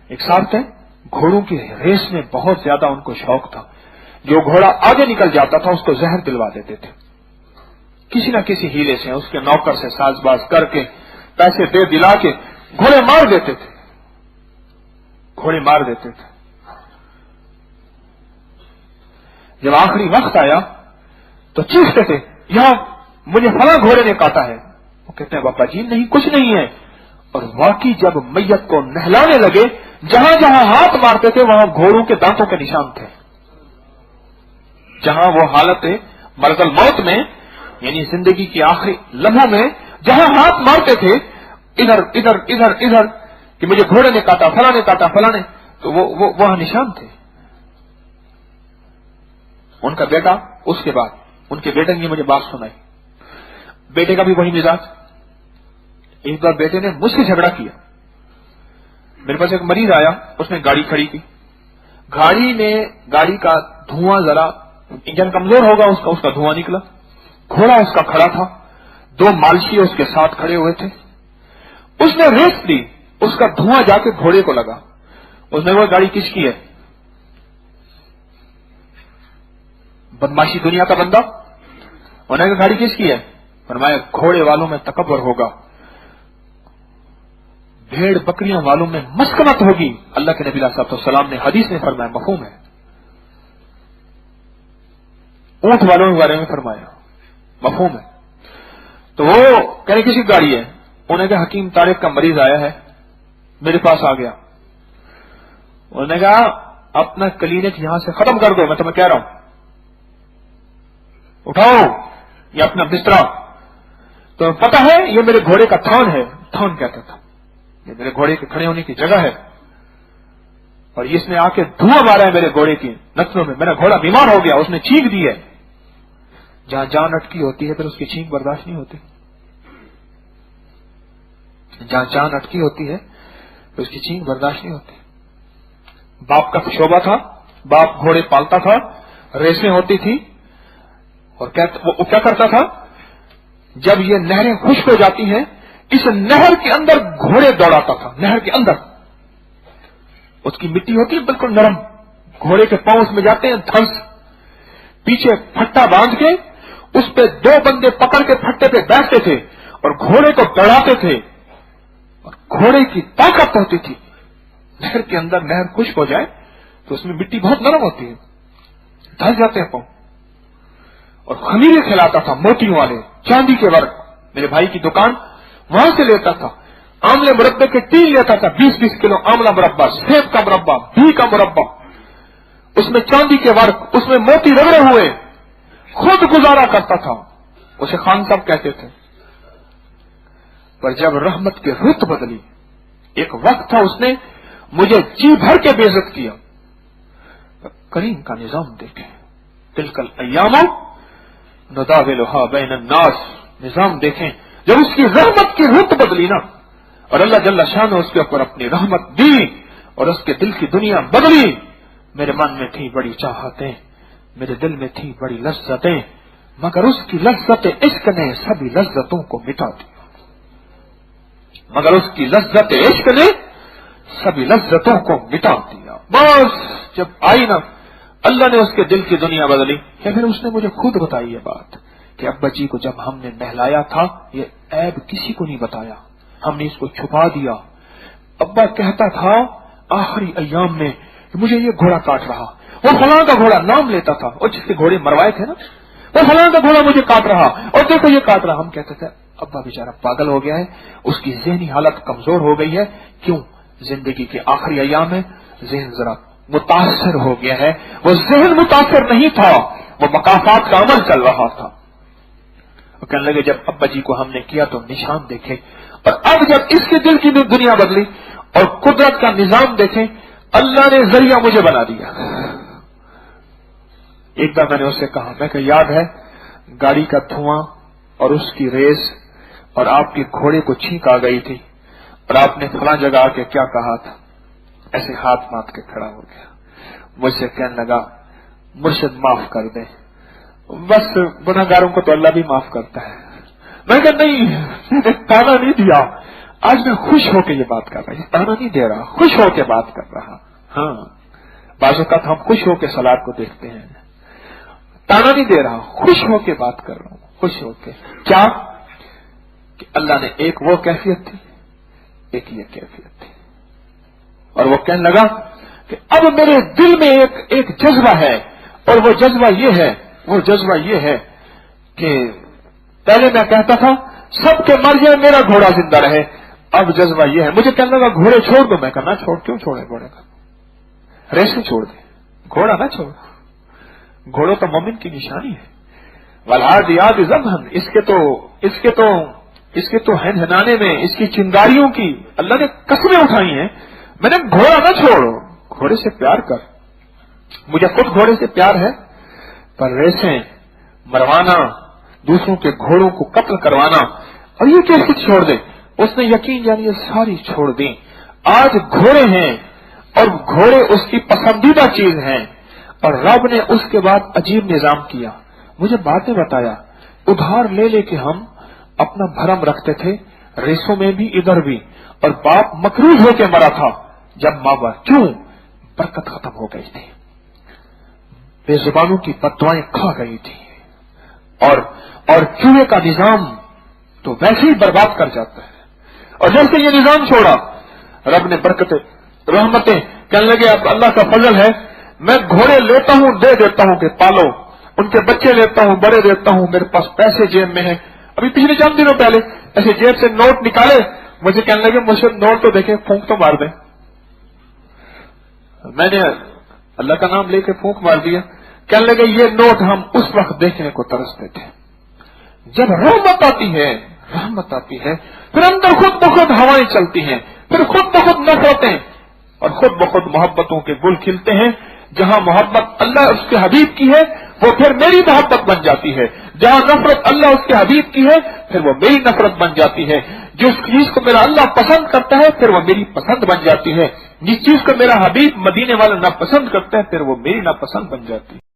ایک صاحب تھے، گھوڑوں کی ریس میں بہت زیادہ ان کو شوق تھا. جو گھوڑا آگے نکل جاتا تھا اس کو زہر دلوا دیتے تھے، کسی نہ کسی ہیلے سے، اس کے نوکر سے ساز باز کر کے پیسے دے دلا کے گھوڑے مار دیتے تھے، گھوڑے مار دیتے تھے. جب آخری وقت آیا تو چیختے تھے، یہاں مجھے فلاں گھوڑے نے کاٹا ہے. وہ کہتے ہیں بابا جی نہیں، کچھ نہیں ہے. اور واقعی جب میت کو نہلانے لگے، جہاں جہاں ہاتھ مارتے تھے وہاں گھوڑوں کے دانتوں کے نشان تھے. جہاں وہ حالت مرض الموت میں، یعنی زندگی کے آخری لمحوں میں جہاں ہاتھ مارتے تھے ادھر ادھر ادھر ادھر کہ مجھے گھوڑے نے کاٹا، فلاں نے کاٹا، فلاں نے، تو وہ وہاں نشان تھے. ان کا بیٹا، اس کے بعد ان کے بیٹے نے مجھے بات سنائی، بیٹے کا بھی وہی مزاج. ایک بار بیٹے نے مجھ سے جھگڑا کیا. میرے پاس ایک مریض آیا، اس نے گاڑی کھڑی کی، گاڑی کا دھواں، ذرا انجن کمزور ہوگا، اس کا دھواں نکلا. گھوڑا اس کا کھڑا تھا، 2 مالشی اس کے ساتھ کھڑے ہوئے تھے. اس نے ریس لی، اس کا دھواں جا کے گھوڑے کو لگا. اس نے وہ گاڑی کس کی ہے؟ بدماشی دنیا کا بندہ. انہوں نے گاڑی کس کی ہے؟ فرمایا گھوڑے والوں میں تکبر ہوگا، بھیڑ بکریاں والوں میں مسکنت ہوگی. اللہ کے نبی علیہ الصلوۃ والسلام نے حدیث میں فرمایا، مفہوم ہے. اونٹ والوں کے بارے میں فرمایا، مفہوم ہے. تو وہ کہنے کسی گاڑی ہے. انہوں نے کہا حکیم طارق کا مریض آیا ہے، میرے پاس آ گیا. انہوں نے کہا اپنا کلینک یہاں سے ختم کر دو، میں تمہیں کہہ رہا ہوں، اٹھاؤ یہ اپنا بستر. تو پتہ ہے یہ میرے گھوڑے کا تھان ہے، تھان کہتا تھا، یہ میرے گھوڑے کے کھڑے ہونے کی جگہ ہے، اور اس نے آ کے دھواں مارا ہے میرے گھوڑے کی نسلوں میں. میرا گھوڑا بیمار ہو گیا، اس نے چینک دی ہے. جہاں جان اٹکی ہوتی ہے پھر اس کی چینک برداشت نہیں ہوتی. جہاں جان اٹکی ہوتی ہے پھر اس کی چینک برداشت نہیں ہوتی. باپ کا شعبہ تھا، باپ گھوڑے پالتا تھا، ریسیں ہوتی تھی، اور وہ کیا کرتا تھا، جب یہ نہریں خشک ہو جاتی ہیں اس نہر کے اندر گھوڑے دوڑاتا تھا. نہر کے اندر اس کی مٹی ہوتی ہے بالکل نرم، گھوڑے کے پاؤں میں جاتے ہیں دھنس، پیچھے پھٹا باندھ کے اس پہ 2 بندے پکڑ کے پھٹے پہ بیٹھتے تھے اور گھوڑے کو دوڑاتے تھے. اور گھوڑے کی طاقت ہوتی تھی. نہر کے اندر نہر خشک ہو جائے تو اس میں مٹی بہت نرم ہوتی ہے، دھس جاتے ہیں پاؤں. اور خمیرے کھلاتا تھا موتیوں والے، چاندی کے ورق. میرے بھائی کی دکان وہاں سے لیتا تھا. آملے مربے کے ٹین لیتا تھا، 20-20 کلو آملہ مربع، سیب کا مربع، گھی کا مربع، اس میں چاندی کے ورق، اس میں موتی رگڑے ہوئے، خود گزارا کرتا تھا. اسے خان صاحب کہتے تھے. پر جب رحمت کی رت بدلی، ایک وقت تھا اس نے مجھے جی بھر کے بے عزت کیا. کریم کا نظام دیکھیں، تلک الایام نداولها بین الناس. نظام دیکھیں، جب اس کی رحمت کی رت بدلی نا، اور اللہ جل شانہ اس کے اوپر اپنی رحمت دی اور اس کے دل کی دنیا بدلی. میرے من میں تھی بڑی چاہتیں، میرے دل میں تھی بڑی لذتیں، مگر اس کی لذت عشق نے سبھی لذتوں کو مٹا دیا. مگر اس کی لذت عشق نے سبھی لذتوں کو مٹا دیا. بس جب آئی نا اللہ نے اس کے دل کی دنیا بدلی. یا پھر اس نے مجھے خود بتائی یہ بات کہ ابا جی کو جب ہم نے نہلایا تھا یہ عیب کسی کو نہیں بتایا، ہم نے اس کو چھپا دیا. ابا کہتا تھا آخری ایام میں کہ مجھے یہ گھوڑا کاٹ رہا، وہ فلاں کا گھوڑا نام لیتا تھا، اور جس کے گھوڑے مروائے تھے نا، وہ فلاں کا گھوڑا مجھے کاٹ رہا، اور دیکھو یہ کاٹ رہا. ہم کہتے تھے ابا بیچارہ پاگل ہو گیا ہے، اس کی ذہنی حالت کمزور ہو گئی ہے. کیوں؟ زندگی کے آخری ایام میں ذہن ذرا متاثر ہو گیا ہے. وہ ذہن متاثر نہیں تھا، وہ مقافات کا عمل چل رہا تھا. وہ کہنے لگے جب ابا جی کو ہم نے کیا تو نشان دیکھے، اور اب جب اس کے دل کی دنیا بدلی اور قدرت کا نظام دیکھیں، اللہ نے ذریعہ مجھے بنا دیا. ایک بار میں نے اس سے کہا، میں کہ یاد ہے گاڑی کا دھواں اور اس کی ریس اور آپ کے گھوڑے کو چھینک آ گئی تھی اور آپ نے فلاں جگہ آ کے کیا کہا تھا؟ ایسے ہاتھ مات کے کھڑا ہو گیا، مجھ سے کہنے لگا مرشد معاف کر دیں، بس گناہگاروں کو تو اللہ بھی معاف کرتا ہے. میں کہ نہیں، میں نے تانا نہیں دیا، آج میں خوش ہو کے یہ بات کر رہا ہوں، تانا نہیں دے رہا، خوش ہو کے بات کر رہا. ہاں بعض اوقات ہم خوش ہو کے سلاد کو دیکھتے ہیں، تانا نہیں دے رہا، خوش ہو کے بات کر رہا ہوں، خوش ہو کے. کیا کہ اللہ نے ایک وہ کیفیت تھی، ایک یہ کیفیت تھی، اور وہ کہنے لگا کہ اب میرے دل میں ایک جذبہ ہے، اور وہ جذبہ یہ ہے کہ پہلے میں کہتا تھا سب کے مر جائے میرا گھوڑا زندہ رہے، اب جذبہ یہ ہے مجھے کہنے لگا گھوڑے چھوڑ دو. میں کہنا کیوں چھوڑے گھوڑے کا، ریسیں چھوڑ دے، گھوڑا نہ چھوڑ. گھوڑوں تو مومن کی نشانی ہے. والعادیات ضبحا، اس کے تو ہنہنانے میں، اس کی چنگاریوں کی اللہ نے قسمیں اٹھائی ہیں. میں نے گھوڑا نہ چھوڑو، گھوڑے سے پیار کر. مجھے خود گھوڑے سے پیار ہے، پر ریسیں مروانا، دوسروں کے گھوڑوں کو قتل کروانا، اور یہ کیسے چھوڑ دے. اس نے یقین جانی یہ ساری چھوڑ دی. آج گھوڑے ہیں اور گھوڑے اس کی پسندیدہ چیز ہیں، اور رب نے اس کے بعد عجیب نظام کیا. مجھے باتیں بتایا، ادھار لے لے کے ہم اپنا بھرم رکھتے تھے، ریسوں میں بھی ادھر بھی، اور باپ مکروز ہو کے مرا تھا جب ماں باپ کیوں برکت ختم ہو گئی تھی، بے زبانوں کی بددعائیں کھا گئی تھی، اور چوہے کا نظام تو ویسے ہی برباد کر جاتا ہے. اور جیسے یہ نظام چھوڑا، رب نے برکتیں رحمتیں کہنے لگے اب اللہ کا فضل ہے، میں گھوڑے لیتا ہوں دے دیتا ہوں کہ پالو، ان کے بچے لیتا ہوں بڑے دیتا ہوں، میرے پاس پیسے جیب میں ہیں. ابھی پچھلے چند دنوں پہلے ایسے جیب سے نوٹ نکالے، مجھے کہنے لگے مجھے نوٹ تو دیکھیں پھونک تو مار دیں. میں نے اللہ کا نام لے کے پھونک مار دیا. کہنے لگے یہ نوٹ ہم اس وقت دیکھنے کو ترستے تھے جب رحمت آتی ہے، پھر اندر خود بخود ہوائیں چلتی ہیں، پھر خود بخود نفرتیں اور خود بخود محبتوں کے گل کھلتے ہیں. جہاں محبت اللہ اس کے حبیب کی ہے وہ پھر میری محبت بن جاتی ہے، جہاں نفرت اللہ اس کے حبیب کی ہے پھر وہ میری نفرت بن جاتی ہے. جس چیز کو میرا اللہ پسند کرتا ہے پھر وہ میری پسند بن جاتی ہے، جس چیز کو میرا حبیب مدینے والا ناپسند کرتا ہے پھر وہ میری ناپسند بن جاتی ہے.